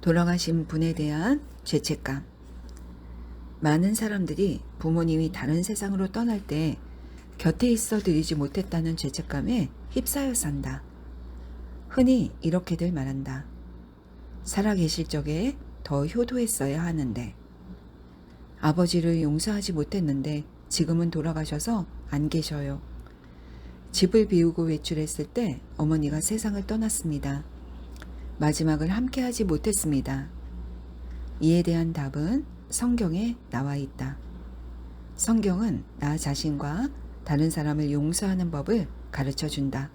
돌아가신 분에 대한 죄책감. 많은 사람들이 부모님이 다른 세상으로 떠날 때 곁에 있어 드리지 못했다는 죄책감에 휩싸여 산다. 흔히 이렇게들 말한다. 살아계실 적에 더 효도했어야 하는데, 아버지를 용서하지 못했는데 지금은 돌아가셔서 안 계셔요. 집을 비우고 외출했을 때 어머니가 세상을 떠났습니다. 마지막을 함께하지 못했습니다. 이에 대한 답은 성경에 나와 있다. 성경은 나 자신과 다른 사람을 용서하는 법을 가르쳐 준다.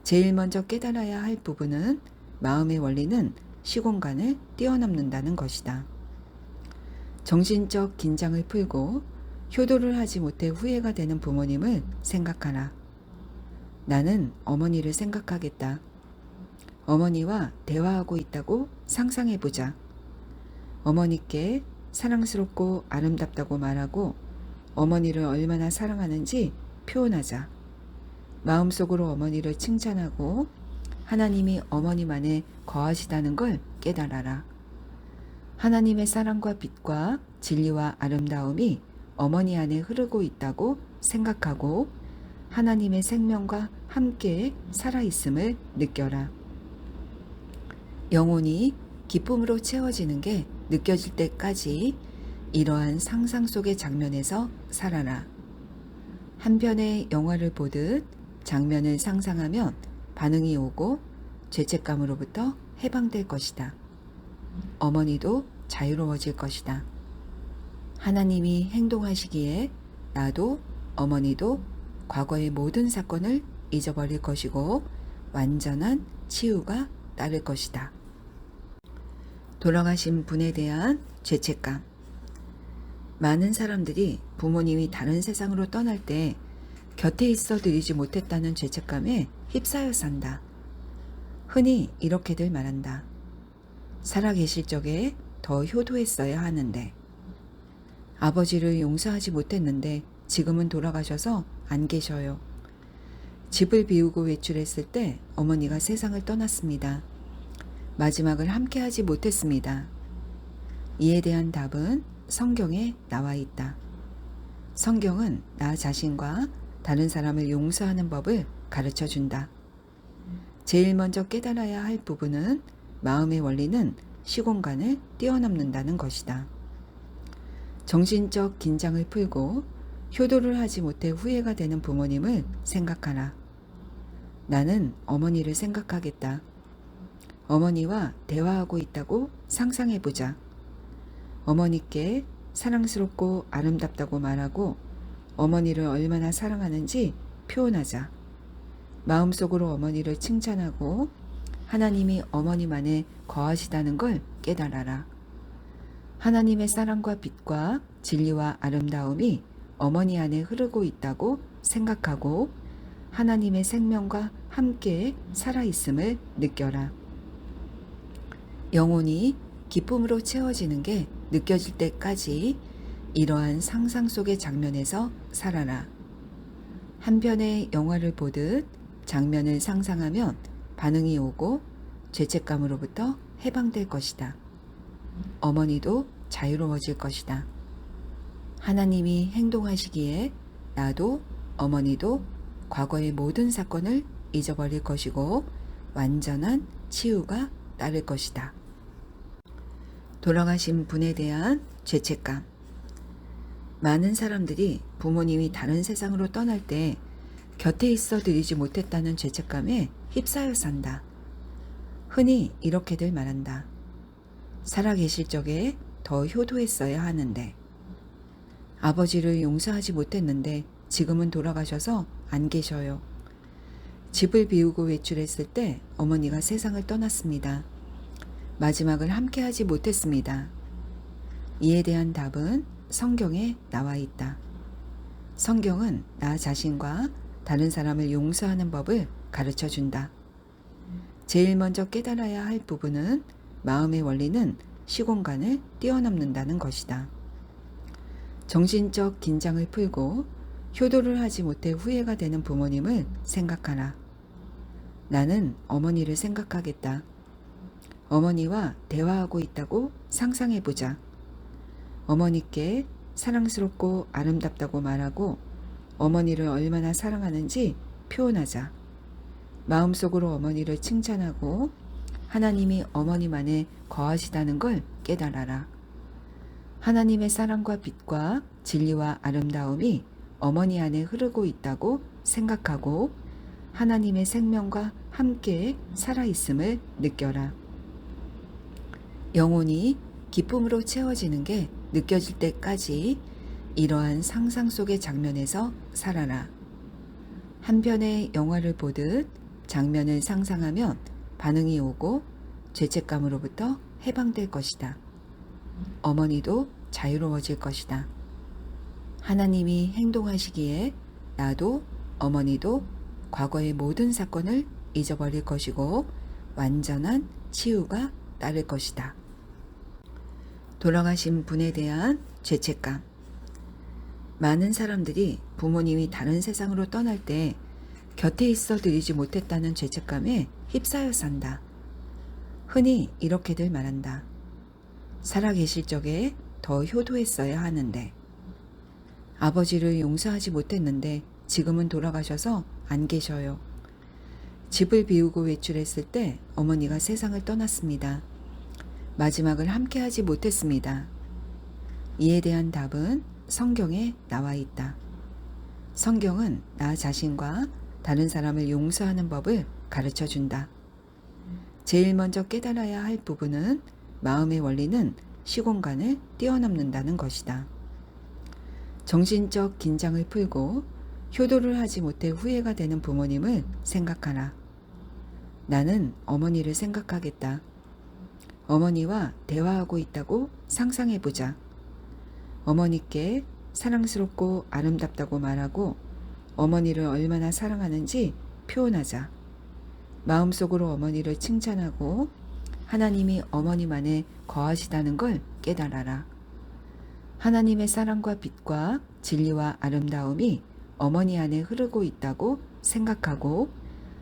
제일 먼저 깨달아야 할 부분은 마음의 원리는 시공간을 뛰어넘는다는 것이다. 정신적 긴장을 풀고 효도를 하지 못해 후회가 되는 부모님을 생각하라. 나는 어머니를 생각하겠다. 어머니와 대화하고 있다고 상상해보자. 어머니께 사랑스럽고 아름답다고 말하고 어머니를 얼마나 사랑하는지 표현하자. 마음속으로 어머니를 칭찬하고 하나님이 어머님 안에 거하시다는 걸 깨달아라. 하나님의 사랑과 빛과 진리와 아름다움이 어머니 안에 흐르고 있다고 생각하고 하나님의 생명과 함께 살아있음을 느껴라. 영혼이 기쁨으로 채워지는 게 느껴질 때까지 이러한 상상 속의 장면에서 살아라. 한 편의 영화를 보듯 장면을 상상하면 반응이 오고 죄책감으로부터 해방될 것이다. 어머니도 자유로워질 것이다. 하나님이 행동하시기에 나도 어머니도 과거의 모든 사건을 잊어버릴 것이고 완전한 치유가 따를 것이다. 돌아가신 분에 대한 죄책감. 많은 사람들이 부모님이 다른 세상으로 떠날 때 곁에 있어 드리지 못했다는 죄책감에 휩싸여 산다. 흔히 이렇게들 말한다. 살아계실 적에 더 효도했어야 하는데, 아버지를 용서하지 못했는데 지금은 돌아가셔서 안 계셔요. 집을 비우고 외출했을 때 어머니가 세상을 떠났습니다. 마지막을 함께하지 못했습니다. 이에 대한 답은 성경에 나와 있다. 성경은 나 자신과 다른 사람을 용서하는 법을 가르쳐 준다. 제일 먼저 깨달아야 할 부분은 마음의 원리는 시공간을 뛰어넘는다는 것이다. 정신적 긴장을 풀고 효도를 하지 못해 후회가 되는 부모님을 생각하라. 나는 어머니를 생각하겠다. 어머니와 대화하고 있다고 상상해보자. 어머니께 사랑스럽고 아름답다고 말하고 어머니를 얼마나 사랑하는지 표현하자. 마음속으로 어머니를 칭찬하고 하나님이 어머님 안에 거하시다는 걸 깨달아라. 하나님의 사랑과 빛과 진리와 아름다움이 어머니 안에 흐르고 있다고 생각하고 하나님의 생명과 함께 살아있음을 느껴라. 영혼이 기쁨으로 채워지는 게 느껴질 때까지 이러한 상상 속의 장면에서 살아라. 한 편의 영화를 보듯 장면을 상상하면 반응이 오고 죄책감으로부터 해방될 것이다. 어머니도 자유로워질 것이다. 하나님이 행동하시기에 나도 어머니도 과거의 모든 사건을 잊어버릴 것이고 완전한 치유가 따를 것이다. 돌아가신 분에 대한 죄책감. 많은 사람들이 부모님이 다른 세상으로 떠날 때 곁에 있어 드리지 못했다는 죄책감에 휩싸여 산다. 흔히 이렇게들 말한다. 살아계실 적에 더 효도했어야 하는데, 아버지를 용서하지 못했는데 지금은 돌아가셔서 안 계셔요. 집을 비우고 외출했을 때 어머니가 세상을 떠났습니다. 마지막을 함께하지 못했습니다. 이에 대한 답은 성경에 나와 있다. 성경은 나 자신과 다른 사람을 용서하는 법을 가르쳐 준다. 제일 먼저 깨달아야 할 부분은 마음의 원리는 시공간을 뛰어넘는다는 것이다. 정신적 긴장을 풀고 효도를 하지 못해 후회가 되는 부모님을 생각하라. 나는 어머니를 생각하겠다. 어머니와 대화하고 있다고 상상해보자. 어머니께 사랑스럽고 아름답다고 말하고 어머니를 얼마나 사랑하는지 표현하자. 마음속으로 어머니를 칭찬하고 하나님이 어머님 안에 거하시다는 걸 깨달아라. 하나님의 사랑과 빛과 진리와 아름다움이 어머니 안에 흐르고 있다고 생각하고 하나님의 생명과 함께 살아있음을 느껴라. 영혼이 기쁨으로 채워지는 게 느껴질 때까지 이러한 상상 속의 장면에서 살아라. 한 편의 영화를 보듯 장면을 상상하면 반응이 오고 죄책감으로부터 해방될 것이다. 어머니도 자유로워질 것이다. 하나님이 행동하시기에 나도 어머니도 과거의 모든 사건을 잊어버릴 것이고 완전한 치유가 따를 것이다. 돌아가신 분에 대한 죄책감. 많은 사람들이 부모님이 다른 세상으로 떠날 때 곁에 있어 드리지 못했다는 죄책감에 휩싸여 산다. 흔히 이렇게들 말한다. 살아계실 적에 더 효도했어야 하는데, 아버지를 용서하지 못했는데 지금은 돌아가셔서 안 계셔요. 집을 비우고 외출했을 때 어머니가 세상을 떠났습니다. 마지막을 함께하지 못했습니다. 이에 대한 답은 성경에 나와 있다. 성경은 나 자신과 다른 사람을 용서하는 법을 가르쳐 준다. 제일 먼저 깨달아야 할 부분은 마음의 원리는 시공간을 뛰어넘는다는 것이다. 정신적 긴장을 풀고 효도를 하지 못해 후회가 되는 부모님을 생각하라. 나는 어머니를 생각하겠다. 어머니와 대화하고 있다고 상상해보자. 어머니께 사랑스럽고 아름답다고 말하고 어머니를 얼마나 사랑하는지 표현하자. 마음속으로 어머니를 칭찬하고 하나님이 어머님 안에 거하시다는 걸 깨달아라. 하나님의 사랑과 빛과 진리와 아름다움이 어머니 안에 흐르고 있다고 생각하고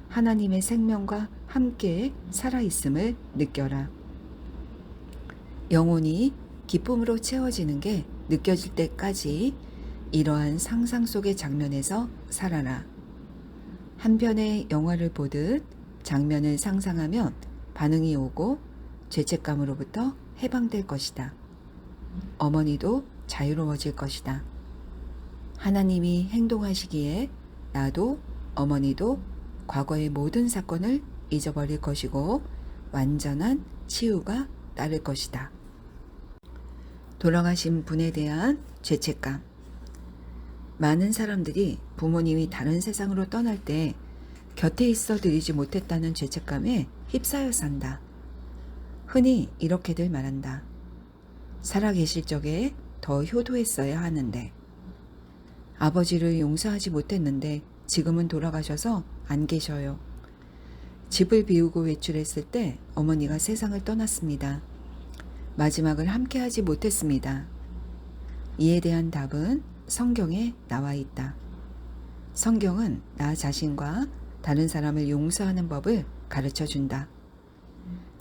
하나님의 생명과 함께 살아있음을 느껴라. 영혼이 기쁨으로 채워지는 게 느껴질 때까지 이러한 상상 속의 장면에서 살아라. 한 편의 영화를 보듯 장면을 상상하면 반응이 오고 죄책감으로부터 해방될 것이다. 어머니도 자유로워질 것이다. 하나님이 행동하시기에 나도 어머니도 과거의 모든 사건을 잊어버릴 것이고 완전한 치유가 따를 것이다. 돌아가신 분에 대한 죄책감. 많은 사람들이 부모님이 다른 세상으로 떠날 때 곁에 있어 드리지 못했다는 죄책감에 휩싸여 산다. 흔히 이렇게들 말한다. 살아계실 적에 더 효도했어야 하는데, 아버지를 용서하지 못했는데 지금은 돌아가셔서 안 계셔요. 집을 비우고 외출했을 때 어머니가 세상을 떠났습니다. 마지막을 함께하지 못했습니다. 이에 대한 답은 성경에 나와 있다. 성경은 나 자신과 다른 사람을 용서하는 법을 가르쳐 준다.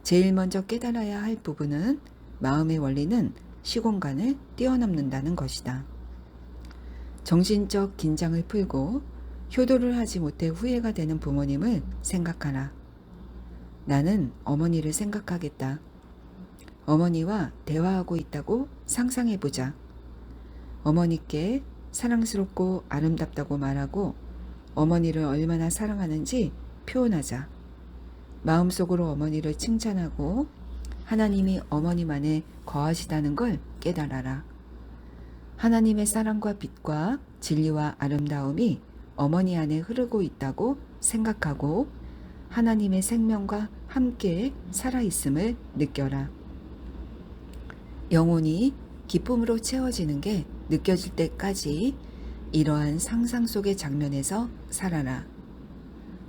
제일 먼저 깨달아야 할 부분은 마음의 원리는 시공간을 뛰어넘는다는 것이다. 정신적 긴장을 풀고 효도를 하지 못해 후회가 되는 부모님을 생각하라. 나는 어머니를 생각하겠다. 어머니와 대화하고 있다고 상상해보자. 어머니께 사랑스럽고 아름답다고 말하고 어머니를 얼마나 사랑하는지 표현하자. 마음속으로 어머니를 칭찬하고 하나님이 어머님 안에 거하시다는 걸 깨달아라. 하나님의 사랑과 빛과 진리와 아름다움이 어머니 안에 흐르고 있다고 생각하고 하나님의 생명과 함께 살아있음을 느껴라. 영혼이 기쁨으로 채워지는 게 느껴질 때까지 이러한 상상 속의 장면에서 살아라.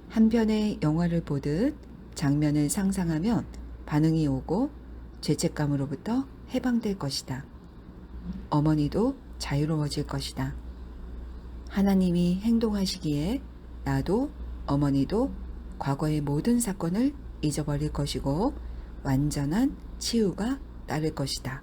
한 편의 영화를 보듯 장면을 상상하면 반응이 오고 죄책감으로부터 해방될 것이다. 어머니도 자유로워질 것이다. 하나님이 행동하시기에 나도 어머니도 과거의 모든 사건을 잊어버릴 것이고 완전한 치유가 따를 것이다.